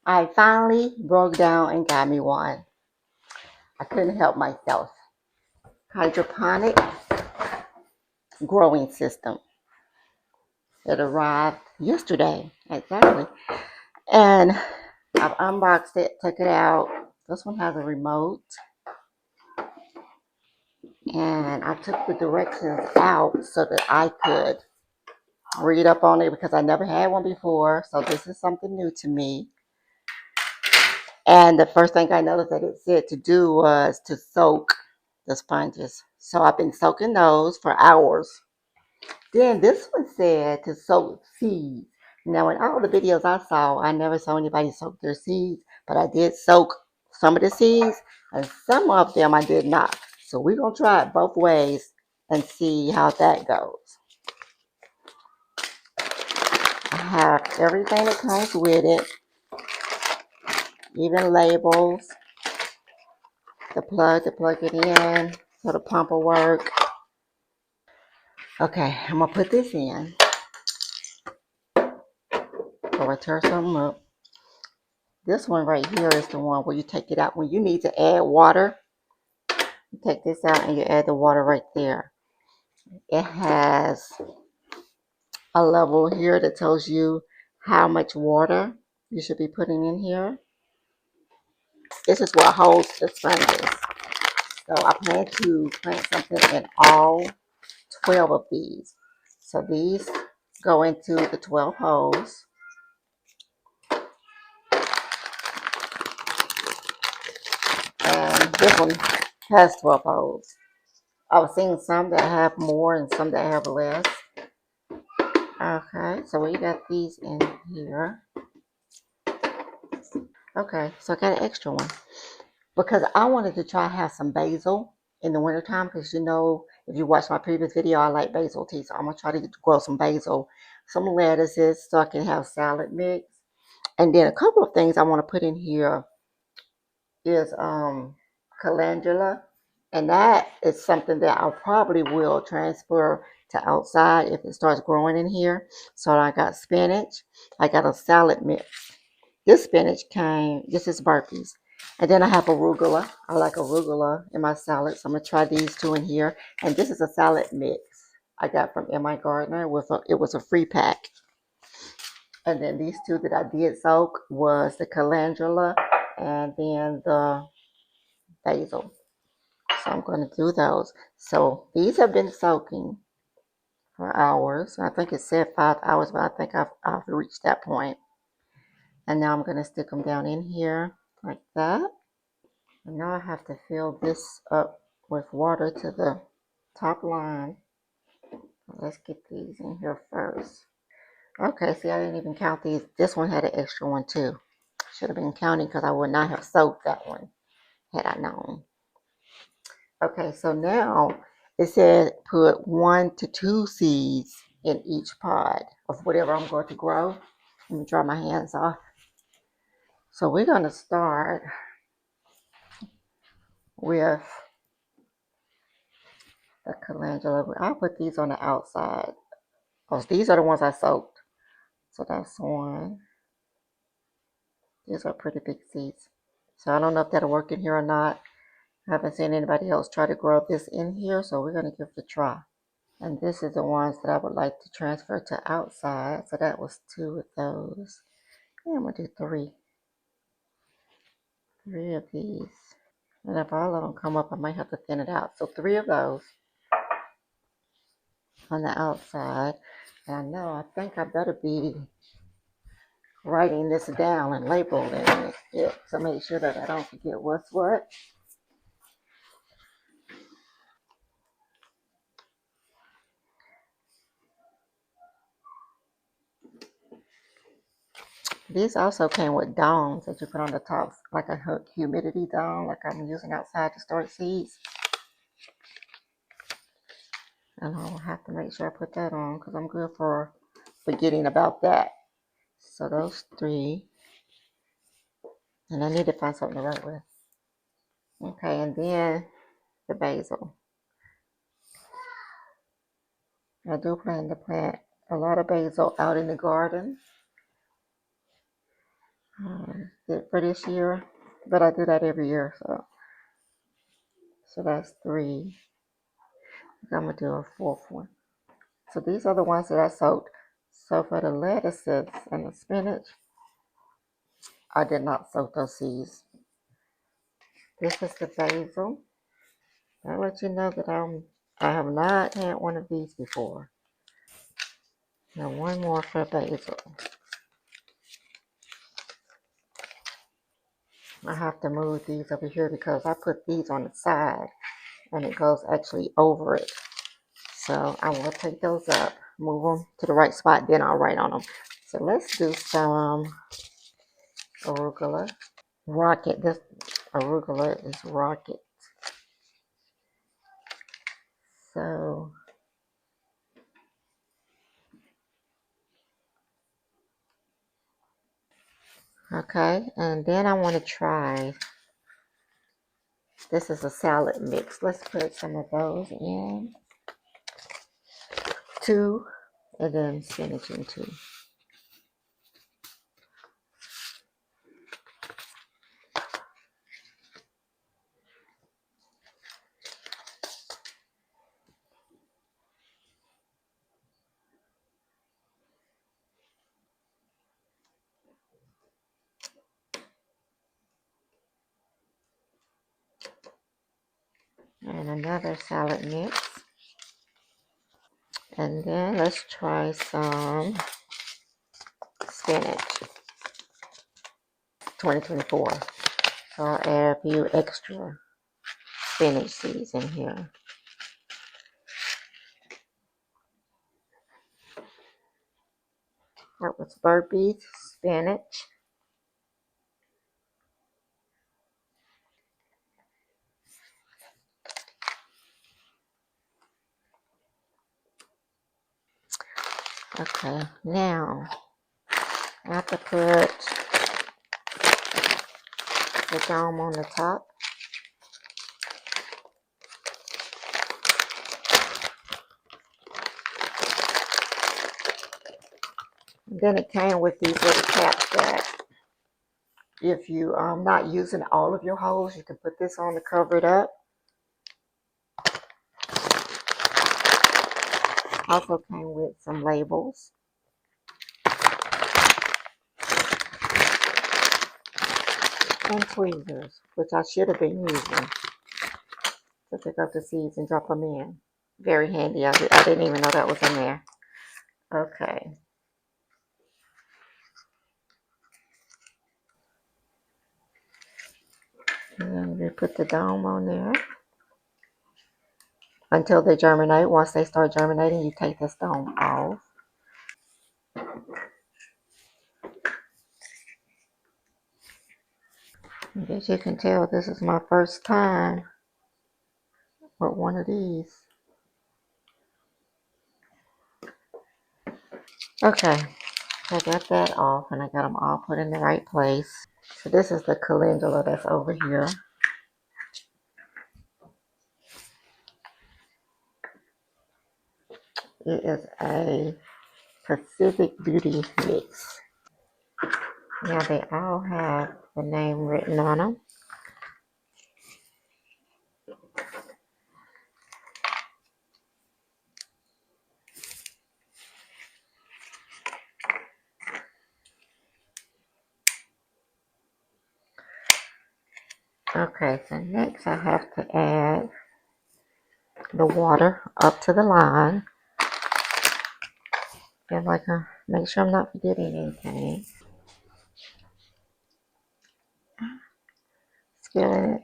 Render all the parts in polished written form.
I finally broke down and got me one. I couldn't help myself. Hydroponic growing system. It arrived yesterday, exactly. And I've unboxed it, took it out. This one has a remote. And I took the directions out so that I could read up on it because I never had one before. So this is something new to me. And the first thing I noticed that it said to do was to soak the sponges. So I've been soaking those for hours. Then this one said to soak seeds. Now, in all the videos I saw, I never saw anybody soak their seeds, but I did soak some of the seeds, and some of them I did not. So we're going to try it both ways and see how that goes. I have everything that comes with it, even labels, the plug to plug it in, so the pump will work. Okay, I'm going to put this in. So I tear something up. This one right here is the one where you take it out when you need to add water. You take this out and you add the water right there. It has a level here that tells you how much water you should be putting in here. This is what holds the sponges. So I plan to plant something in all 12 of these. So these go into the 12 holes. And this one has 12 holes. I've seen some that have more and some that have less. Okay, so we got these in here. Okay, so I got an extra one because I wanted to try have some basil in the wintertime because if you watch my previous video, I like basil tea. So I'm going to try to grow some basil, some lettuces so I can have salad mix. And then a couple of things I want to put in here is calendula. And that is something that I probably will transfer to outside if it starts growing in here. So I got spinach. I got a salad mix. This this is burpees. And then I have arugula. I like arugula in my salad. So I'm going to try these two in here. And this is a salad mix I got from M.I. Gardner. It was a free pack. And then these two that I did soak was the calendula and then the basil. So I'm going to do those. So these have been soaking for hours. I think it said 5 hours, but I think I've reached that point. And now I'm going to stick them down in here like that. And now I have to fill this up with water to the top line. Let's get these in here first. Okay, see, I didn't even count these. This one had an extra one too. Should have been counting because I would not have soaked that one had I known. Okay, so now it said put 1 to 2 seeds in each pod of whatever I'm going to grow. Let me dry my hands off. So we're going to start with the calendula. I'll put these on the outside. Oh, these are the ones I soaked. So that's one. These are pretty big seeds. So I don't know if that'll work in here or not. I haven't seen anybody else try to grow this in here, so we're going to give it a try. And this is the ones that I would like to transfer to outside. So that was 2 of those. And I'm going to do 3. 3 of these. And if all of them come up, I might have to thin it out. So 3 of those on the outside. And I think I better be writing this down and labeling it to make sure that I don't forget what's what. These also came with domes that you put on the top, like a humidity dome, like I'm using outside to store seeds. And I'll have to make sure I put that on because I'm good for forgetting about that. So those 3. And I need to find something to write with. Okay, and then the basil. I do plan to plant a lot of basil out in the garden. for this year, but I do that every year. So that's three. I'm gonna do a fourth one. So these are the ones that I soaked. So for the lettuces and the spinach, I did not soak those seeds. This is the basil. I'll let you know that I have not had one of these before. Now one more for basil. I have to move these over here because I put these on the side and it goes actually over it. So I will take those up, move them to the right spot, then I'll write on them. So let's do some arugula. Rocket. This arugula is rocket. So, okay. And then I want to try, this is a salad mix. Let's put some of those in. Two. And then spinach in two. And another salad mix. And then let's try some spinach. 2024. So I'll add a few extra spinach seeds in here. That was burpees, spinach. Okay, now I have to put the dome on the top. And then it came with these little caps that if you not using all of your holes, you can put this on to cover it up. Also came with some labels. And tweezers, which I should have been using to pick up the seeds and drop them in. Very handy. I didn't even know that was in there. Okay. And then we put the dome on there until they germinate. Once they start germinating, you take this dome off. And as you can tell, this is my first time with one of these. Okay, so I got that off and I got them all put in the right place. So this is the calendula that's over here. It is a Pacific Beauty mix. Now they all have the name written on them. Okay, so next I have to add the water up to the line. And like make sure I'm not forgetting anything. Skillet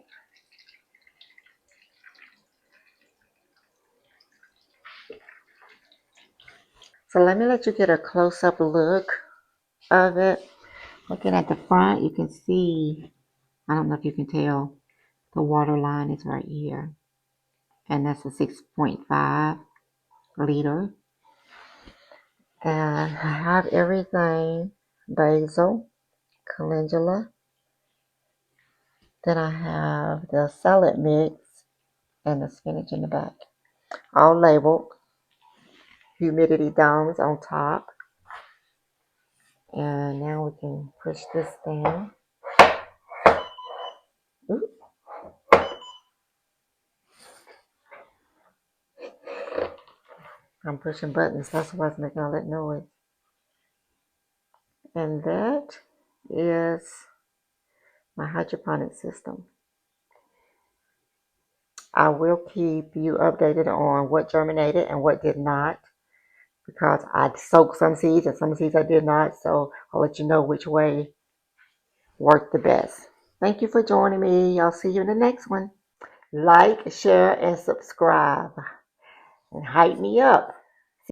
it. So let me let you get a close-up look of it. Looking at the front, you can see, I don't know if you can tell, the water line is right here. And that's a 6.5 liter. And I have everything, basil, calendula. Then I have the salad mix and the spinach in the back. All labeled. Humidity domes on top. And now we can push this down. Oop. I'm pushing buttons. That's what's making all that noise. And that is my hydroponic system. I will keep you updated on what germinated and what did not, because I soaked some seeds and some seeds I did not. So I'll let you know which way worked the best. Thank you for joining me. I'll see you in the next one. Like, share, and subscribe. And hype me up.